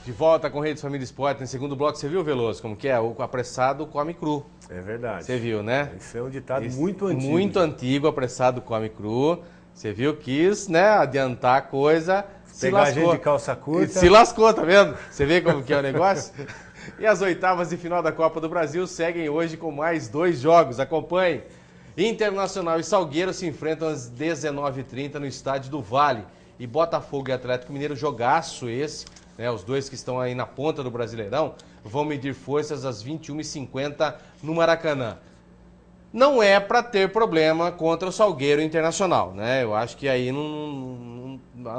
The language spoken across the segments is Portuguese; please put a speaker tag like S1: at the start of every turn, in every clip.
S1: De volta com Rede Família Esporte, em segundo bloco, você viu, Veloso, como que é? O apressado come cru.
S2: É verdade.
S1: Você viu, né?
S2: Isso é um ditado muito antigo.
S1: Muito antigo, apressado come cru. Você viu, quis, né, adiantar a coisa, se
S2: Pegar
S1: lascou.
S2: a gente de calça curta.
S1: Se lascou, tá vendo? Você vê como que é o negócio? E as oitavas de final da Copa do Brasil seguem hoje com mais 2 jogos. Acompanhe. Internacional e Salgueiro se enfrentam às 19h30 no Estádio do Vale. E Botafogo e Atlético Mineiro, jogaço esse, né? Os dois que estão aí na ponta do Brasileirão, vão medir forças às 21h50 no Maracanã. Não é para ter problema contra o Salgueiro Internacional, né? Eu acho que aí a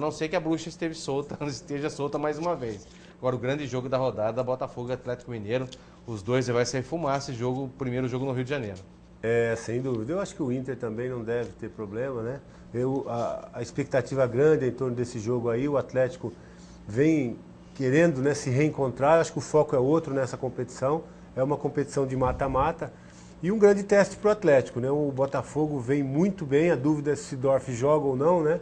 S1: não ser que a bruxa esteja solta mais uma vez. Agora o grande jogo da rodada, Botafogo e Atlético Mineiro, os dois vai sair fumaça, esse jogo, o primeiro jogo no Rio de Janeiro.
S2: É, sem dúvida. Eu acho que o Inter também não deve ter problema, né? A expectativa grande em torno desse jogo aí, o Atlético vem querendo, né, se reencontrar, acho que o foco é outro nessa competição, é uma competição de mata-mata e um grande teste para o Atlético, né? O Botafogo vem muito bem, a dúvida é se Seedorf joga ou não, né?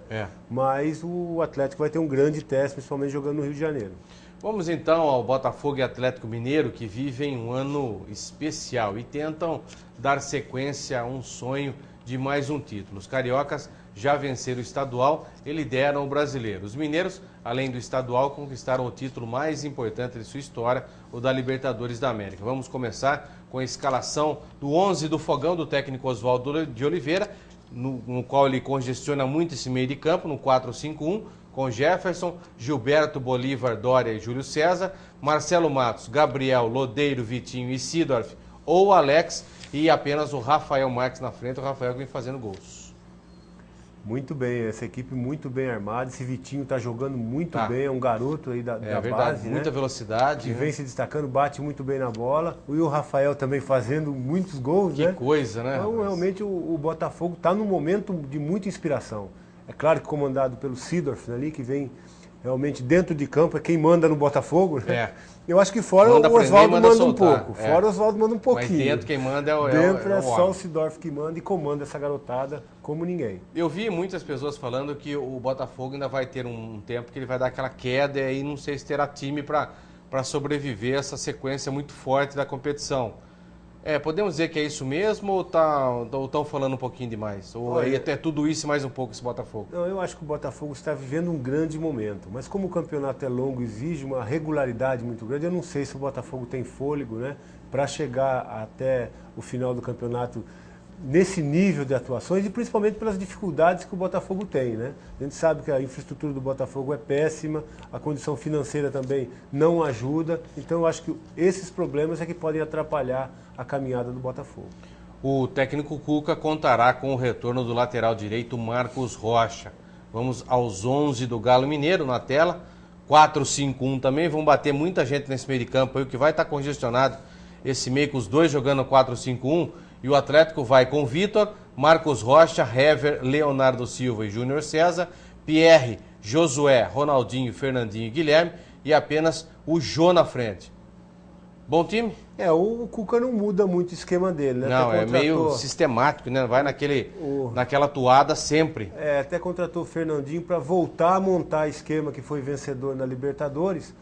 S2: Mas o Atlético vai ter um grande teste, principalmente jogando no Rio de Janeiro.
S1: Vamos então ao Botafogo e Atlético Mineiro, que vivem um ano especial e tentam dar sequência a um sonho de mais um título. Os cariocas já venceram o estadual e lideram o brasileiro. Os mineiros, além do estadual, conquistaram o título mais importante de sua história, o da Libertadores da América. Vamos começar com a escalação do 11 do Fogão, do técnico Oswaldo de Oliveira, no qual ele congestiona muito esse meio de campo, no 4-5-1, com Jefferson, Gilberto, Bolívar, Dória e Júlio César, Marcelo Matos, Gabriel, Lodeiro, Vitinho e Seedorf ou Alex, e apenas o Rafael Marques na frente, o Rafael que vem fazendo gols.
S2: Muito bem, essa equipe muito bem armada, esse Vitinho está jogando muito bem, é um garoto aí da
S1: verdade,
S2: base,
S1: muita velocidade.
S2: Que vem se destacando, bate muito bem na bola, e o Rafael também fazendo muitos gols,
S1: né? Que coisa, né?
S2: Então, realmente, o Botafogo está num momento de muita inspiração. É claro que comandado pelo Seedorf ali, que vem realmente dentro de campo, é quem manda no Botafogo, né? Eu acho que fora o Oswaldo manda um pouco. Fora o Oswaldo manda um pouquinho.
S1: Mas dentro quem manda é o
S2: Dentro é só o Seedorf que manda e comanda essa garotada como ninguém.
S1: Eu vi muitas pessoas falando que o Botafogo ainda vai ter um tempo que ele vai dar aquela queda e aí não sei se terá time para sobreviver a essa sequência muito forte da competição. Podemos dizer que é isso mesmo ou estão falando um pouquinho demais? Ou aí até tudo isso e mais um pouco esse Botafogo?
S2: Não, eu acho que o Botafogo está vivendo um grande momento, mas como o campeonato é longo e exige uma regularidade muito grande, eu não sei se o Botafogo tem fôlego, né, para chegar até o final do campeonato nesse nível de atuações e principalmente pelas dificuldades que o Botafogo tem, né? A gente sabe que a infraestrutura do Botafogo é péssima, a condição financeira também não ajuda, então eu acho que esses problemas é que podem atrapalhar a caminhada do Botafogo.
S1: O técnico Cuca contará com o retorno do lateral direito Marcos Rocha. Vamos aos 11 do Galo Mineiro na tela, 4-5-1 também, vão bater muita gente nesse meio de campo aí, o que vai estar congestionado esse meio com os dois jogando 4-5-1. E o Atlético vai com Vitor, Marcos Rocha, Hever, Leonardo Silva e Júnior César, Pierre, Josué, Ronaldinho, Fernandinho e Guilherme e apenas o Jô na frente. Bom time?
S2: O Cuca não muda muito o esquema dele, né?
S1: Não, é meio sistemático, né? Vai naquela toada sempre.
S2: Até contratou o Fernandinho para voltar a montar esquema que foi vencedor na Libertadores.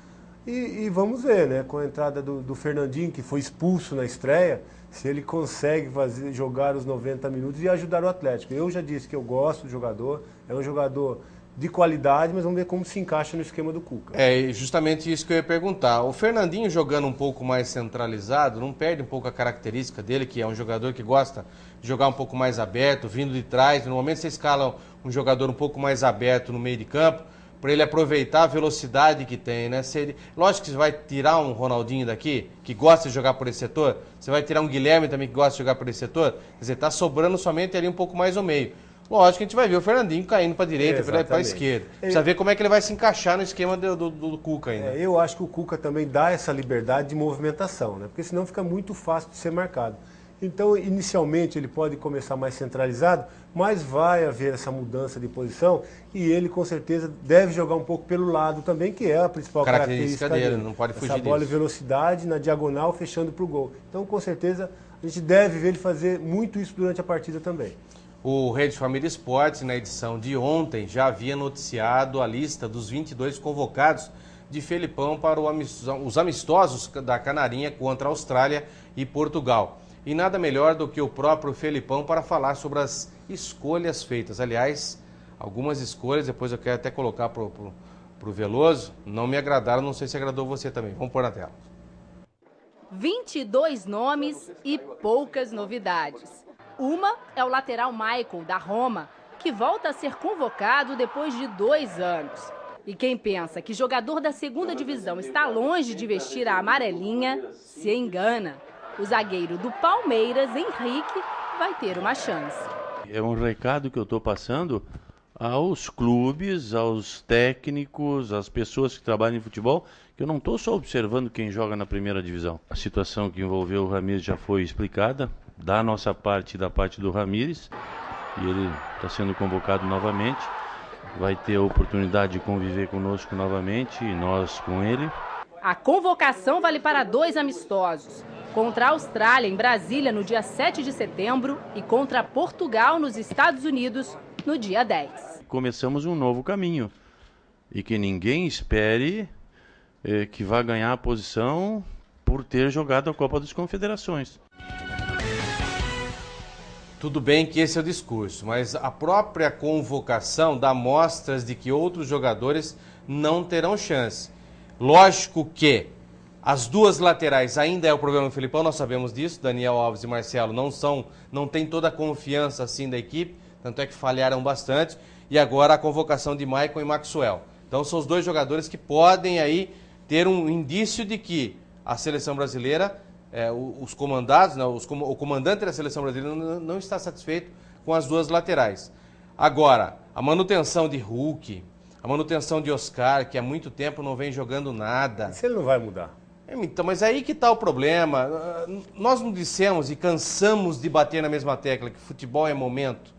S2: E vamos ver, né? Com a entrada do Fernandinho, que foi expulso na estreia, se ele consegue jogar os 90 minutos e ajudar o Atlético. Eu já disse que eu gosto do jogador, é um jogador de qualidade, mas vamos ver como se encaixa no esquema do Cuca.
S1: É justamente isso que eu ia perguntar. O Fernandinho jogando um pouco mais centralizado, não perde um pouco a característica dele, que é um jogador que gosta de jogar um pouco mais aberto, vindo de trás. Normalmente você escala um jogador um pouco mais aberto no meio de campo, para ele aproveitar a velocidade que tem, né? Lógico que você vai tirar um Ronaldinho daqui, que gosta de jogar por esse setor, você vai tirar um Guilherme também que gosta de jogar por esse setor, quer dizer, está sobrando somente ali um pouco mais ao meio. Lógico que a gente vai ver o Fernandinho caindo para a direita, para a esquerda. Precisa ver como é que ele vai se encaixar no esquema do Cuca ainda.
S2: Eu acho que o Cuca também dá essa liberdade de movimentação, né? Porque senão fica muito fácil de ser marcado. Então, inicialmente, ele pode começar mais centralizado, mas vai haver essa mudança de posição e ele, com certeza, deve jogar um pouco pelo lado também, que é a principal característica dele.
S1: Não pode fugir
S2: disso. Essa bola
S1: disso.
S2: e velocidade na diagonal, fechando para o gol. Então, com certeza, a gente deve ver ele fazer muito isso durante a partida também.
S1: O Rede Família Esportes, na edição de ontem, já havia noticiado a lista dos 22 convocados de Felipão para os amistosos da Canarinha contra a Austrália e Portugal. E nada melhor do que o próprio Felipão para falar sobre as escolhas feitas. Aliás, algumas escolhas, depois eu quero até colocar para o Veloso, não me agradaram, não sei se agradou você também. Vamos pôr na tela.
S3: 22 nomes e poucas novidades. Uma é o lateral Michael, da Roma, que volta a ser convocado depois de 2 anos. E quem pensa que jogador da segunda divisão está longe de vestir a amarelinha, se engana. O zagueiro do Palmeiras, Henrique, vai ter uma chance.
S4: É um recado que eu estou passando aos clubes, aos técnicos, às pessoas que trabalham em futebol, que eu não estou só observando quem joga na primeira divisão. A situação que envolveu o Ramires já foi explicada, da nossa parte e da parte do Ramires, e ele está sendo convocado novamente. Vai ter a oportunidade de conviver conosco novamente e nós com ele.
S3: A convocação vale para 2 amistosos. Contra a Austrália, em Brasília, no dia 7 de setembro e contra Portugal, nos Estados Unidos, no dia 10.
S4: Começamos um novo caminho e que ninguém espere que vá ganhar a posição por ter jogado a Copa das Confederações.
S1: Tudo bem que esse é o discurso, mas a própria convocação dá mostras de que outros jogadores não terão chance. Lógico que as 2 laterais ainda é o problema do Felipão, nós sabemos disso. Daniel Alves e Marcelo não têm toda a confiança assim da equipe, tanto é que falharam bastante. E agora a convocação de Michael e Maxwell. Então são os 2 jogadores que podem aí ter um indício de que a seleção brasileira... os comandados, né, o comandante da seleção brasileira não está satisfeito com as 2 laterais. Agora, a manutenção de Hulk, a manutenção de Oscar, que há muito tempo não vem jogando nada.
S2: Isso ele não vai mudar.
S1: Então, mas aí que está o problema. Nós não dissemos e cansamos de bater na mesma tecla que futebol é momento,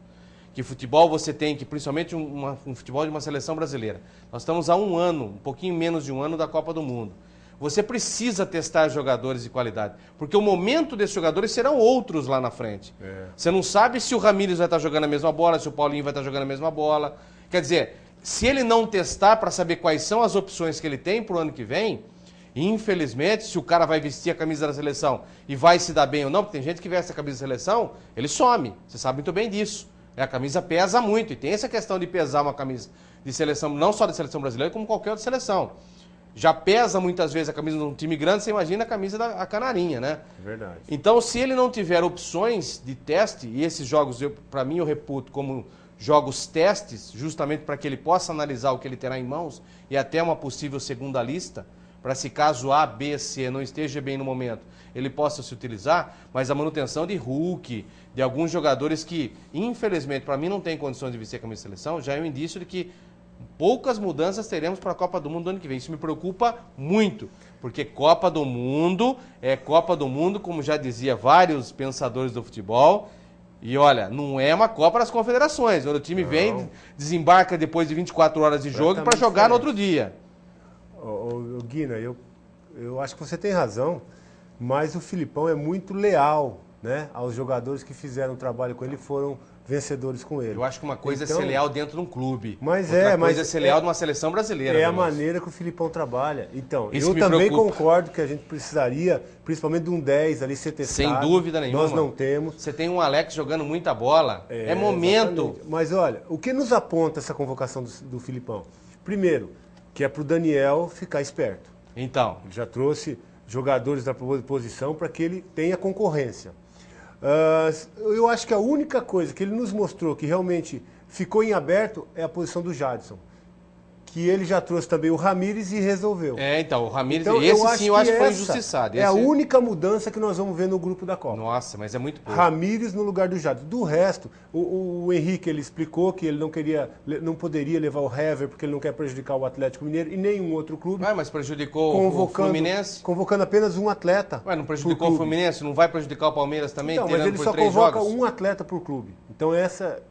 S1: que futebol você tem que, principalmente um futebol de uma seleção brasileira. Nós estamos há 1 ano, um pouquinho menos de 1 ano da Copa do Mundo. Você precisa testar jogadores de qualidade, porque o momento desses jogadores serão outros lá na frente. Você não sabe se o Ramires vai estar jogando a mesma bola, se o Paulinho vai estar jogando a mesma bola. Quer dizer, se ele não testar para saber quais são as opções que ele tem para o ano que vem, infelizmente, se o cara vai vestir a camisa da seleção e vai se dar bem ou não, porque tem gente que veste a camisa da seleção, ele some. Você sabe muito bem disso. A camisa pesa muito e tem essa questão de pesar uma camisa de seleção, não só da seleção brasileira, como qualquer outra seleção. Já pesa muitas vezes a camisa de um time grande, você imagina a camisa da Canarinha, né?
S2: Verdade.
S1: Então, se ele não tiver opções de teste, e esses jogos, para mim, eu reputo como jogos testes, justamente para que ele possa analisar o que ele terá em mãos e até uma possível segunda lista, para se caso A, B, C não esteja bem no momento, ele possa se utilizar, mas a manutenção de Hulk, de alguns jogadores que, infelizmente, para mim não tem condições de vestir a camisa de seleção, já é um indício de que poucas mudanças teremos para a Copa do Mundo do ano que vem. Isso me preocupa muito, porque Copa do Mundo é Copa do Mundo, como já dizia vários pensadores do futebol. E olha, não é uma Copa das Confederações, onde o time vem, desembarca depois de 24 horas de jogo para jogar no outro dia.
S2: Guina, eu acho que você tem razão, mas o Filipão é muito leal, né, aos jogadores que fizeram o trabalho com ele, foram vencedores com ele.
S1: Eu acho que uma coisa é ser leal dentro de um clube.
S2: Mas
S1: outra coisa é ser leal de uma seleção brasileira.
S2: É a maneira que o Filipão trabalha. Então,
S1: isso
S2: eu também concordo que a gente precisaria, principalmente de um 10 ali ser testado.
S1: Sem dúvida nenhuma.
S2: Nós não temos.
S1: Você tem um Alex jogando muita bola. É momento.
S2: Exatamente. Mas olha, o que nos aponta essa convocação do Filipão? Primeiro, que é para o Daniel ficar esperto.
S1: Então.
S2: Ele já trouxe jogadores da posição para que ele tenha concorrência. Eu acho que a única coisa que ele nos mostrou que realmente ficou em aberto é a posição do Jadson. Que ele já trouxe também o Ramires e resolveu.
S1: Então, o Ramires,
S2: então,
S1: eu acho que foi injustiçado.
S2: É a única mudança que nós vamos ver no grupo da Copa.
S1: Nossa, mas é muito pouco.
S2: Ramires no lugar do Jadson. Do resto, o Henrique, ele explicou que ele não poderia levar o Hever porque ele não quer prejudicar o Atlético Mineiro e nenhum outro clube.
S1: Mas prejudicou o Fluminense?
S2: Convocando apenas um atleta.
S1: Não prejudicou o Fluminense? Não vai prejudicar o Palmeiras também?
S2: Então, mas ele só convoca um atleta por clube. Então essa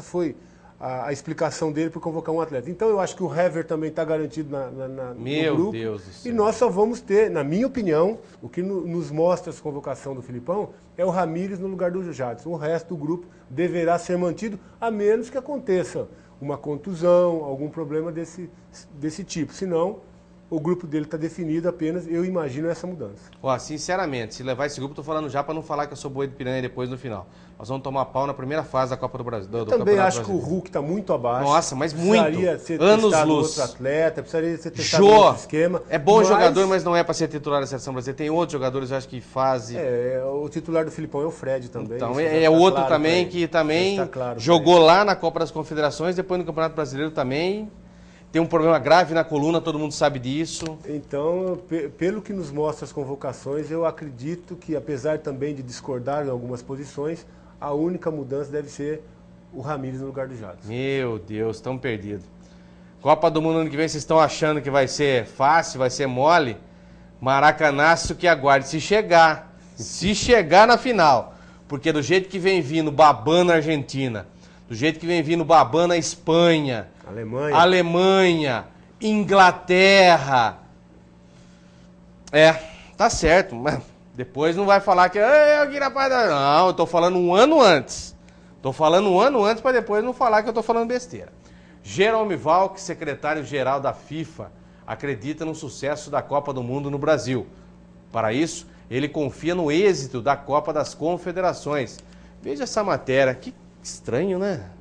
S2: foi a explicação dele por convocar um atleta. Então eu acho que o Hever também está garantido no grupo.
S1: Meu Deus do céu.
S2: E nós só vamos ter, na minha opinião, o que nos mostra essa convocação do Filipão é o Ramires no lugar do Jadson. O resto do grupo deverá ser mantido, a menos que aconteça uma contusão, algum problema desse tipo. Senão, o grupo dele está definido apenas, eu imagino essa mudança.
S1: Ó, sinceramente, se levar esse grupo, tô falando já para não falar que eu sou boi de piranha depois no final. Nós vamos tomar pau na primeira fase da Copa do Brasil.
S2: Eu também acho que o Hulk está muito abaixo.
S1: Nossa, mas muito.
S2: Precisaria ser
S1: anos
S2: testado
S1: luz.
S2: outro atleta, precisaria ser testado outro esquema.
S1: É bom jogador, mas não é para ser titular da seleção brasileira. Tem outros jogadores, eu acho que fazem.
S2: O titular do Filipão é o Fred também.
S1: Então, é outro claro também que também
S2: claro
S1: jogou lá na Copa das Confederações, depois no Campeonato Brasileiro também. Tem um problema grave na coluna, todo mundo sabe disso.
S2: Então, pelo que nos mostra as convocações, eu acredito que, apesar também de discordar em algumas posições, a única mudança deve ser o Ramírez no lugar do Jadson.
S1: Meu Deus, estão perdidos. Copa do Mundo ano que vem, vocês estão achando que vai ser fácil, vai ser mole? Maracanaço que aguarde. Se chegar na final, porque do jeito que vem vindo babando a Argentina, do jeito que vem vindo babando a Espanha, Alemanha, Inglaterra. Tá certo, mas depois não vai falar que não, eu tô falando um ano antes. Tô falando um ano antes para depois não falar que eu tô falando besteira. Jerome Valk, secretário-geral da FIFA, acredita no sucesso da Copa do Mundo no Brasil. Para isso, ele confia no êxito da Copa das Confederações. Veja essa matéria, que estranho, né?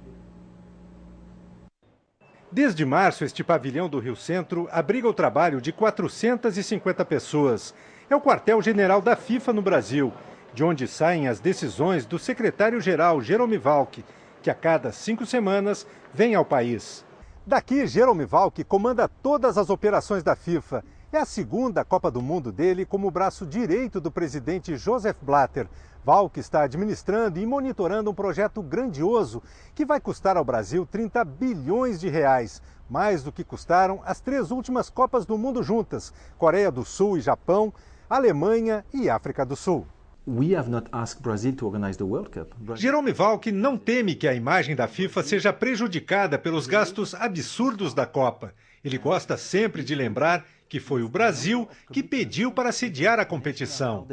S5: Desde março, este pavilhão do Rio Centro abriga o trabalho de 450 pessoas. É o quartel-general da FIFA no Brasil, de onde saem as decisões do secretário-geral Jerome Valk, que a cada 5 semanas vem ao país. Daqui, Jerome Valk comanda todas as operações da FIFA. É a segunda Copa do Mundo dele como braço direito do presidente Joseph Blatter. Valk está administrando e monitorando um projeto grandioso que vai custar ao Brasil 30 bilhões de reais, mais do que custaram as 3 últimas Copas do Mundo juntas, Coreia do Sul e Japão, Alemanha e África do Sul. Jerome Valk não teme que a imagem da FIFA seja prejudicada pelos gastos absurdos da Copa. Ele gosta sempre de lembrar que foi o Brasil que pediu para sediar a competição.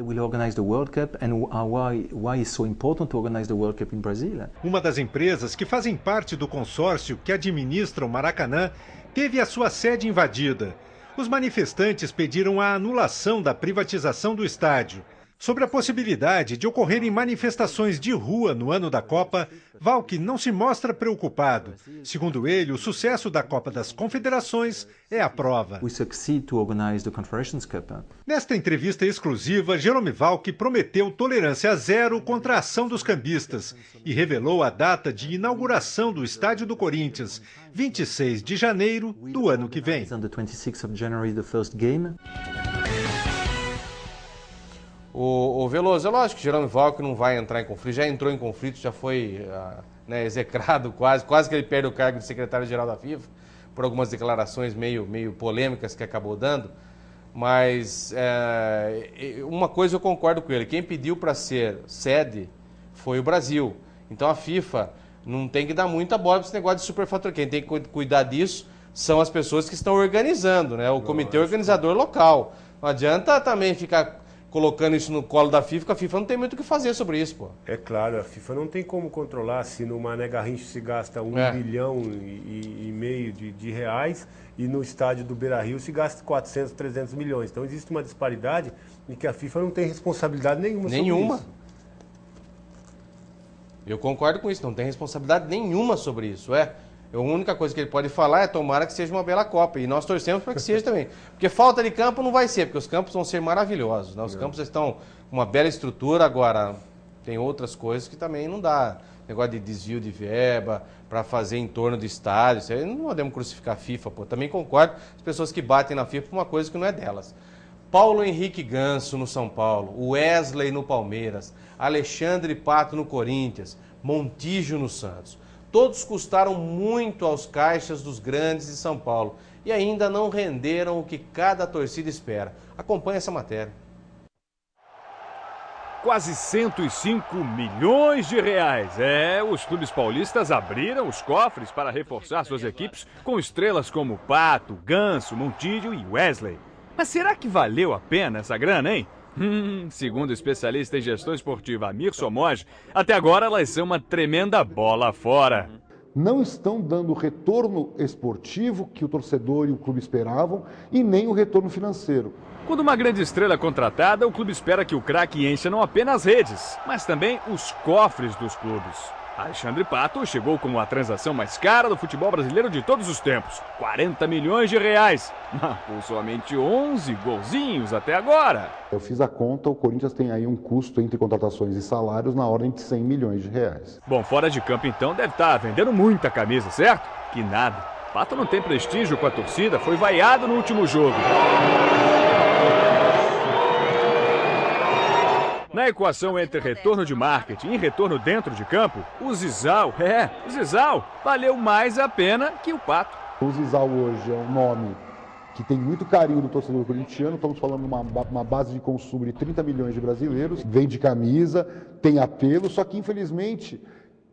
S5: Uma das empresas que fazem parte do consórcio que administra o Maracanã teve a sua sede invadida. Os manifestantes pediram a anulação da privatização do estádio. Sobre a possibilidade de ocorrerem manifestações de rua no ano da Copa, Valk não se mostra preocupado. Segundo ele, o sucesso da Copa das Confederações é a prova. Nesta entrevista exclusiva, Jerome Valk prometeu tolerância zero contra a ação dos cambistas e revelou a data de inauguração do Estádio do Corinthians, 26 de janeiro do ano que vem.
S1: O Veloso, é lógico que Jerome Valk não vai entrar em conflito, já entrou em conflito, já foi execrado quase que ele perde o cargo de secretário-geral da FIFA, por algumas declarações meio polêmicas que acabou dando, mas uma coisa eu concordo com ele, quem pediu para ser sede foi o Brasil, então a FIFA não tem que dar muita bola para esse negócio de superfaturamento, quem tem que cuidar disso são as pessoas que estão organizando, né? O comitê organizador local, não adianta também ficar colocando isso no colo da FIFA, porque a FIFA não tem muito o que fazer sobre isso, pô.
S2: É claro, a FIFA não tem como controlar se no Mané Garrincha se gasta 1,5 bilhão de reais e no estádio do Beira-Rio se gasta 400, 300 milhões. Então existe uma disparidade em que a FIFA não tem responsabilidade nenhuma sobre isso.
S1: Eu concordo com isso, não tem responsabilidade nenhuma sobre isso, A única coisa que ele pode falar é tomara que seja uma bela Copa. E nós torcemos para que seja também. Porque falta de campo não vai ser, porque os campos vão ser maravilhosos. Né? Os campos estão com uma bela estrutura. Agora, tem outras coisas que também não dá. Negócio de desvio de verba para fazer em torno do estádio. Isso aí não podemos crucificar a FIFA. Pô. Também concordo as pessoas que batem na FIFA por uma coisa que não é delas. Paulo Henrique Ganso no São Paulo, Wesley no Palmeiras, Alexandre Pato no Corinthians, Montijo no Santos. Todos custaram muito aos caixas dos grandes de São Paulo e ainda não renderam o que cada torcida espera. Acompanhe essa matéria.
S6: Quase 105 milhões de reais. Os clubes paulistas abriram os cofres para reforçar suas equipes com estrelas como Pato, Ganso, Montijo e Wesley. Mas será que valeu a pena essa grana, hein? Segundo o especialista em gestão esportiva Amir Somoge, até agora elas são uma tremenda bola fora.
S7: não estão dando o retorno esportivo que o torcedor e o clube esperavam e nem o retorno financeiro.
S6: Quando uma grande estrela é contratada, o clube espera que o craque encha não apenas redes, mas também os cofres dos clubes. Alexandre Pato chegou como a transação mais cara do futebol brasileiro de todos os tempos, 40 milhões de reais. Marcou somente 11 golzinhos até agora.
S7: Eu fiz a conta, o Corinthians tem aí um custo entre contratações e salários na ordem de 100 milhões de reais.
S6: Bom, fora de campo então deve estar vendendo muita camisa, certo? Que nada. Pato não tem prestígio com a torcida, foi vaiado no último jogo. Na equação entre retorno de marketing e retorno dentro de campo, o Zizal valeu mais a pena que o Pato.
S7: O Zizal hoje é um nome que tem muito carinho do torcedor corintiano, estamos falando de uma base de consumo de 30 milhões de brasileiros, vende camisa, tem apelo, só que infelizmente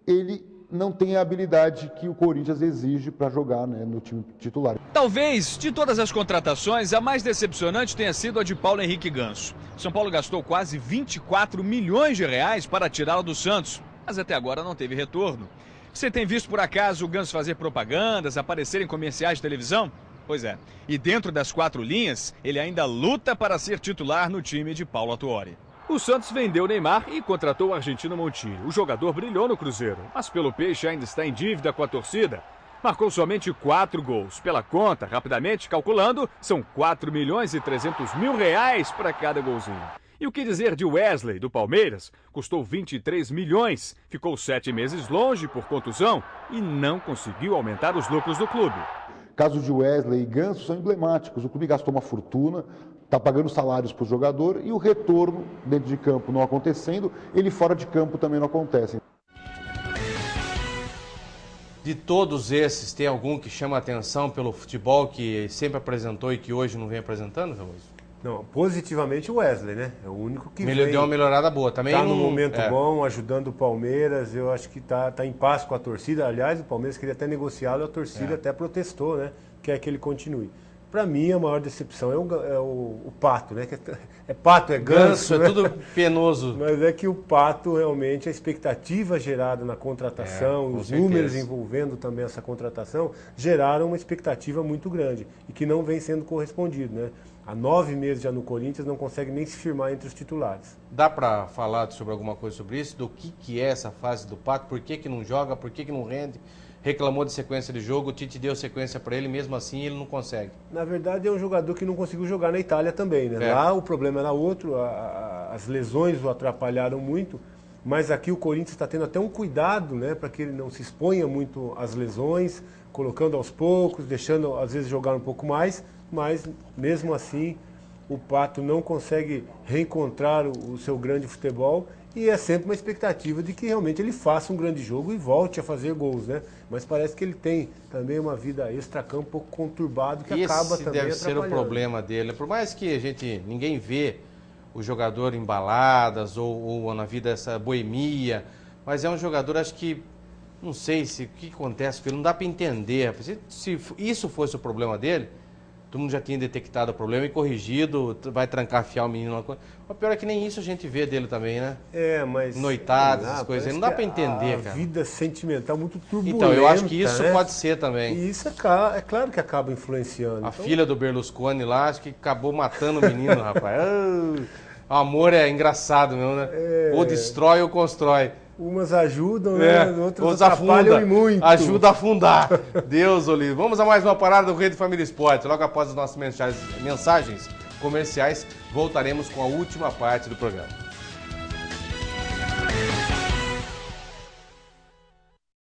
S7: ele não tem a habilidade que o Corinthians exige para jogar, né, no time titular.
S8: Talvez, de todas as contratações, a mais decepcionante tenha sido a de Paulo Henrique Ganso. São Paulo gastou quase 24 milhões de reais para tirá-lo do Santos, mas até agora não teve retorno. Você tem visto por acaso o Ganso fazer propagandas, aparecer em comerciais de televisão? Pois é, e dentro das 4 linhas, ele ainda luta para ser titular no time de Paulo Autuori.
S6: O Santos vendeu Neymar e contratou o argentino Montiel. O jogador brilhou no Cruzeiro, mas pelo Peixe ainda está em dívida com a torcida. Marcou somente 4 gols. Pela conta, rapidamente calculando, são 4 milhões e 300 mil reais para cada golzinho. E o que dizer de Wesley, do Palmeiras? Custou 23 milhões, ficou 7 meses longe por contusão e não conseguiu aumentar os lucros do clube.
S7: Casos de Wesley e Ganso são emblemáticos. O clube gastou uma fortuna, está pagando salários para o jogador e o retorno dentro de campo não acontecendo, ele fora de campo também não acontece.
S1: De todos esses, tem algum que chama a atenção pelo futebol que sempre apresentou e que hoje não vem apresentando, Veloso?
S2: Não, positivamente o Wesley, né? É o único que
S1: deu uma melhorada boa. Também
S2: está num momento bom, ajudando o Palmeiras. Eu acho que tá em paz com a torcida. Aliás, o Palmeiras queria até negociá-lo e a torcida até protestou, né? Quer que ele continue. Para mim, a maior decepção é o Pato, né? É Pato, é Ganso,
S1: né? É tudo penoso.
S2: Mas é que o Pato, realmente, a expectativa gerada na contratação, os números envolvendo também essa contratação, geraram uma expectativa muito grande e que não vem sendo correspondido, né? Há 9 meses já no Corinthians, não consegue nem se firmar entre os titulares.
S1: Dá para falar sobre alguma coisa sobre isso? Do que é essa fase do Pato? Por que não joga? Por que não rende? Reclamou de sequência de jogo, o Tite deu sequência para ele, mesmo assim ele não consegue.
S2: Na verdade é um jogador que não conseguiu jogar na Itália também, né? Lá o problema era outro, as lesões o atrapalharam muito, mas aqui o Corinthians está tendo até um cuidado, né, para que ele não se exponha muito às lesões, colocando aos poucos, deixando às vezes jogar um pouco mais, mas mesmo assim o Pato não consegue reencontrar o seu grande futebol. E é sempre uma expectativa de que realmente ele faça um grande jogo e volte a fazer gols, né? Mas parece que ele tem também uma vida extracampo um pouco conturbado que acaba também
S1: deve ser o problema dele. Por mais que ninguém vê o jogador em baladas ou na vida essa boemia, mas é um jogador, acho que, não sei o que acontece com ele, não dá para entender. Se isso fosse o problema dele, todo mundo já tinha detectado o problema e corrigido, vai trancafiar o menino. O pior é que nem isso a gente vê dele também, né?
S2: Mas...
S1: Noitadas, essas coisas aí, não dá pra entender, cara.
S2: A vida sentimental muito turbulenta.
S1: Então, eu acho que isso pode ser também.
S2: E isso é claro que acaba influenciando.
S1: A filha do Berlusconi lá, acho que acabou matando o menino, rapaz. O amor é engraçado mesmo, né? Ou destrói ou constrói.
S2: Umas ajudam, né? Outras atrapalham e muito.
S1: Ajuda a afundar. Deus, Olívio. Vamos a mais uma parada do Rede Família Esporte. Logo após as nossas mensagens comerciais, voltaremos com a última parte do programa.